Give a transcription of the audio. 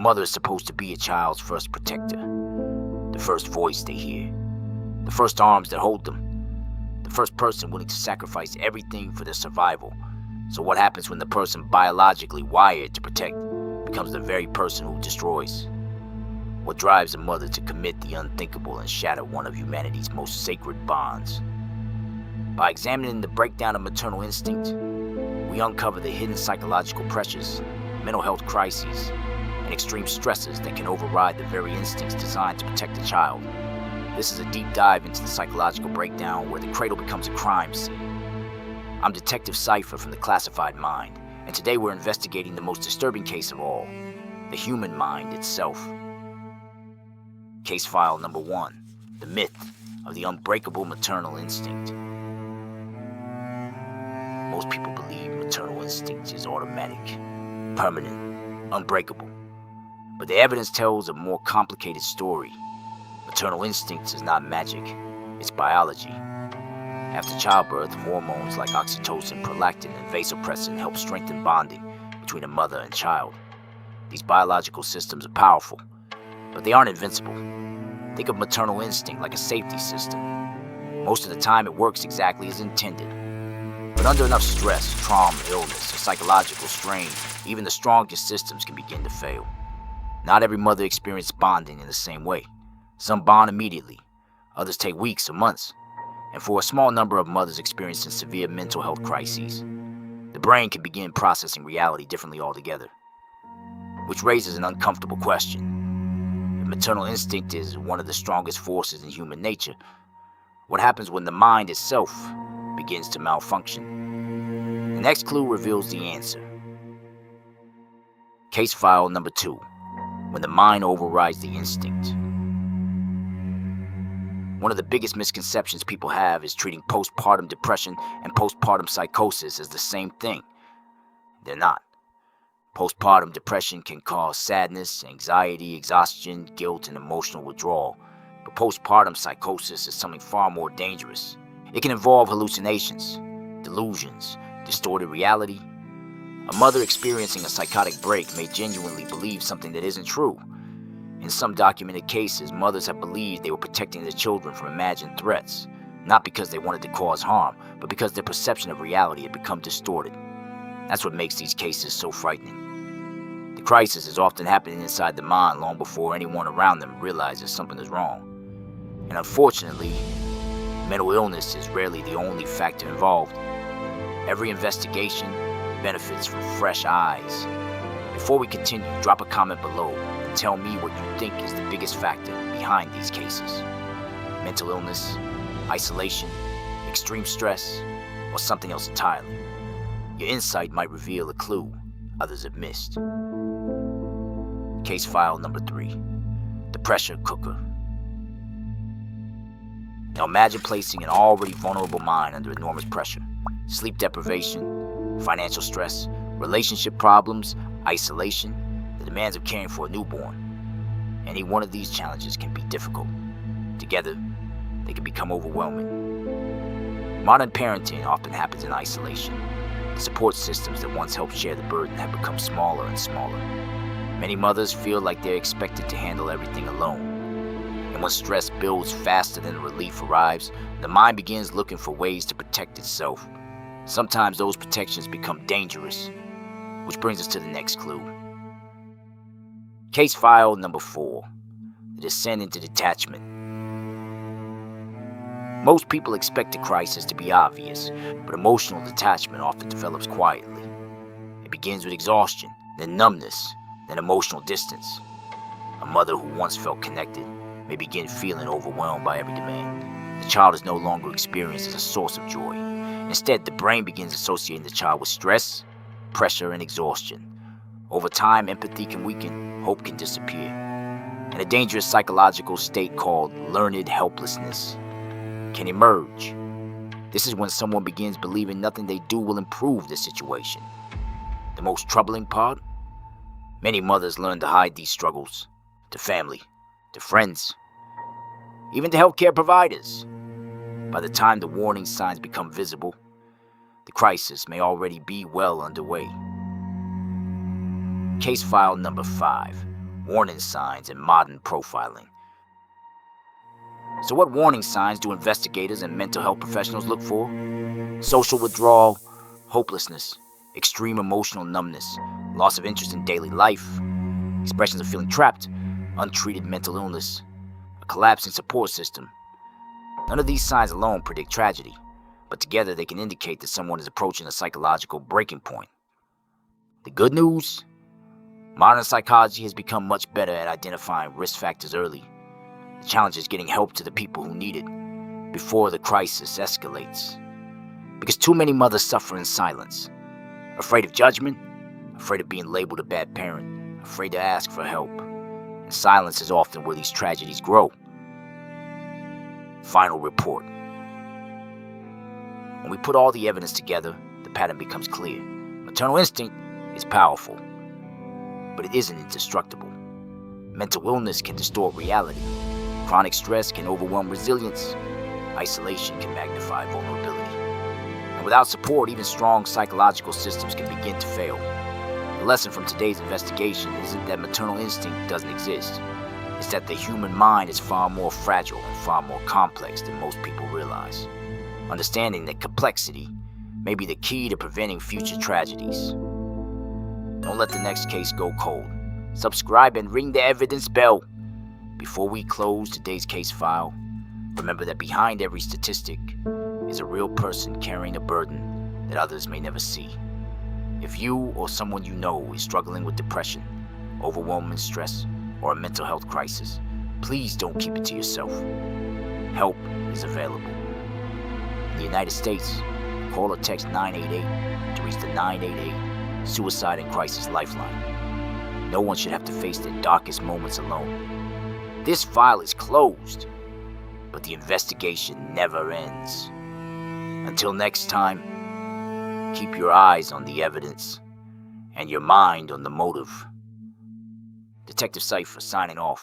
mother is supposed to be a child's first protector, the first voice they hear, the first arms that hold them, the first person willing to sacrifice everything for their survival. So what happens when the person biologically wired to protect becomes the very person who destroys? What drives a mother to commit the unthinkable and shatter one of humanity's most sacred bonds? By examining the breakdown of maternal instinct, we uncover the hidden psychological pressures, mental health crises, and extreme stresses that can override the very instincts designed to protect the child. This is a deep dive into the psychological breakdown where the cradle becomes a crime scene. I'm Detective Cipher from the Classified Mind, and today we're investigating the most disturbing case of all, the human mind itself. Case file number 1, the myth of the unbreakable maternal instinct. Most people believe maternal instinct is automatic, permanent, unbreakable. But the evidence tells a more complicated story. Maternal instinct is not magic, it's biology. After childbirth, hormones like oxytocin, prolactin, and vasopressin help strengthen bonding between a mother and child. These biological systems are powerful, but they aren't invincible. Think of maternal instinct like a safety system. Most of the time it works exactly as intended. But under enough stress, trauma, illness, or psychological strain, even the strongest systems can begin to fail. Not every mother experiences bonding in the same way. Some bond immediately, others take weeks or months, and for a small number of mothers experiencing severe mental health crises, the brain can begin processing reality differently altogether. Which raises an uncomfortable question. If maternal instinct is one of the strongest forces in human nature, what happens when the mind itself begins to malfunction? The next clue reveals the answer. Case file number 2, when the mind overrides the instinct. One of the biggest misconceptions people have is treating postpartum depression and postpartum psychosis as the same thing. They're not. Postpartum depression can cause sadness, anxiety, exhaustion, guilt, and emotional withdrawal. But postpartum psychosis is something far more dangerous. It can involve hallucinations, delusions, distorted reality. A mother experiencing a psychotic break may genuinely believe something that isn't true. In some documented cases, mothers have believed they were protecting their children from imagined threats, not because they wanted to cause harm, but because their perception of reality had become distorted. That's what makes these cases so frightening. The crisis is often happening inside the mind long before anyone around them realizes something is wrong. And unfortunately, mental illness is rarely the only factor involved. Every investigation benefits from fresh eyes. Before we continue, drop a comment below and tell me what you think is the biggest factor behind these cases. Mental illness, isolation, extreme stress, or something else entirely. Your insight might reveal a clue others have missed. Case file number 3, the pressure cooker. Now imagine placing an already vulnerable mind under enormous pressure. Sleep deprivation, financial stress, relationship problems, isolation, the demands of caring for a newborn. Any one of these challenges can be difficult. Together, they can become overwhelming. Modern parenting often happens in isolation. The support systems that once helped share the burden have become smaller and smaller. Many mothers feel like they're expected to handle everything alone. And when stress builds faster than the relief arrives, the mind begins looking for ways to protect itself. Sometimes those protections become dangerous. Which brings us to the next clue. Case file number 4, the descent into detachment. Most people expect a crisis to be obvious, but emotional detachment often develops quietly. It begins with exhaustion, then numbness, then emotional distance. A mother who once felt connected may begin feeling overwhelmed by every demand. The child is no longer experienced as a source of joy. Instead, the brain begins associating the child with stress, pressure, and exhaustion. Over time, empathy can weaken, hope can disappear, and a dangerous psychological state called learned helplessness can emerge. This is when someone begins believing nothing they do will improve the situation. The most troubling part? Many mothers learn to hide these struggles to family, to friends, even to healthcare providers. By the time the warning signs become visible, the crisis may already be well underway. Case file number 5, warning signs, and modern profiling. So what warning signs do investigators and mental health professionals look for? Social withdrawal, hopelessness, extreme emotional numbness, loss of interest in daily life, expressions of feeling trapped, untreated mental illness, a collapsing support system. None of these signs alone predict tragedy, but together they can indicate that someone is approaching a psychological breaking point. The good news? Modern psychology has become much better at identifying risk factors early. The challenge is getting help to the people who need it before the crisis escalates. Because too many mothers suffer in silence, afraid of judgment, afraid of being labeled a bad parent, afraid to ask for help. And silence is often where these tragedies grow. Final report. When we put all the evidence together, the pattern becomes clear. Maternal instinct is powerful, but it isn't indestructible. Mental illness can distort reality. Chronic stress can overwhelm resilience. Isolation can magnify vulnerability. And without support, even strong psychological systems can begin to fail. The lesson from today's investigation isn't that maternal instinct doesn't exist. It's that the human mind is far more fragile and far more complex than most people realize. Understanding that complexity may be the key to preventing future tragedies. Don't let the next case go cold. Subscribe and ring the evidence bell. Before we close today's case file, remember that behind every statistic is a real person carrying a burden that others may never see. If you or someone you know is struggling with depression, overwhelming stress, or a mental health crisis, please don't keep it to yourself. Help is available. In the United States, call or text 988 to reach the 988 Suicide and Crisis Lifeline. No one should have to face their darkest moments alone. This file is closed, but the investigation never ends. Until next time, keep your eyes on the evidence and your mind on the motive. Detective Cipher signing off.